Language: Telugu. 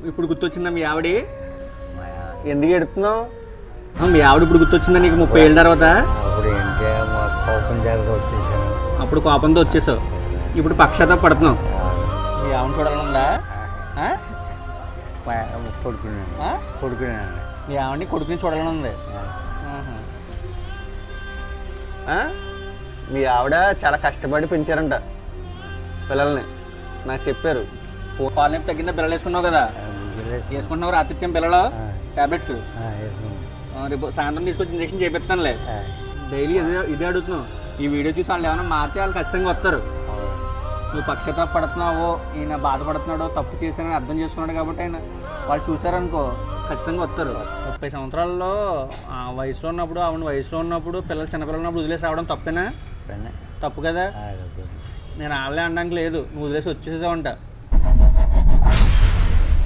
ఇప్పుడు గుర్తొచ్చిందా మీ ఆవిడ? ఎందుకు ఎడుతున్నావు? మీ ఆవిడ ఇప్పుడు గుర్తొచ్చిందా నీకు 30 ఏళ్ళ తర్వాత? అప్పుడు ఏంటి కోపం జాగ్రత్త వచ్చేసాను. అప్పుడు కోపంతో వచ్చేసావు, ఇప్పుడు పక్షాతాప పడుతున్నావు. మీ ఆవిడ చూడాలనుందా? కొడుకున్నాను. మీ ఆవిడని కొడుకుని చూడాలని ఉంది. మీ ఆవిడ చాలా కష్టపడి పెంచారంట పిల్లల్ని, నాకు చెప్పారు. పాలు నొప్పి తగ్గిందా? పిల్లలు వేసుకున్నావు కదా? వేసుకుంటున్నావు రాత్రి ఇచ్చాం పిల్లలు టాబ్లెట్స్. రేపు సాయంత్రం తీసుకొచ్చి ఇంజక్షన్ చేపిస్తానులే. డైలీ ఇదే అడుగుతున్నావు. ఈ వీడియో చూసి వాళ్ళు ఏమైనా మారితే వాళ్ళు ఖచ్చితంగా వస్తారు. నువ్వు పక్షతాప పడుతున్నావో, ఈయన బాధపడుతున్నాడో, తప్పు చేశానని అర్థం చేసుకున్నాడు కాబట్టి ఆయన వాళ్ళు చూసారనుకో ఖచ్చితంగా వస్తారు. 30 సంవత్సరాల్లో వయసులో ఉన్నప్పుడు, ఆవిడ వయసులో ఉన్నప్పుడు, పిల్లలు చిన్నపిల్లలు ఉన్నప్పుడు వదిలేసి రావడం తప్పేనా? తప్పు కదా. నేను వాళ్ళే అనడానికి లేదు, నువ్వు వదిలేసి వచ్చేసావంట.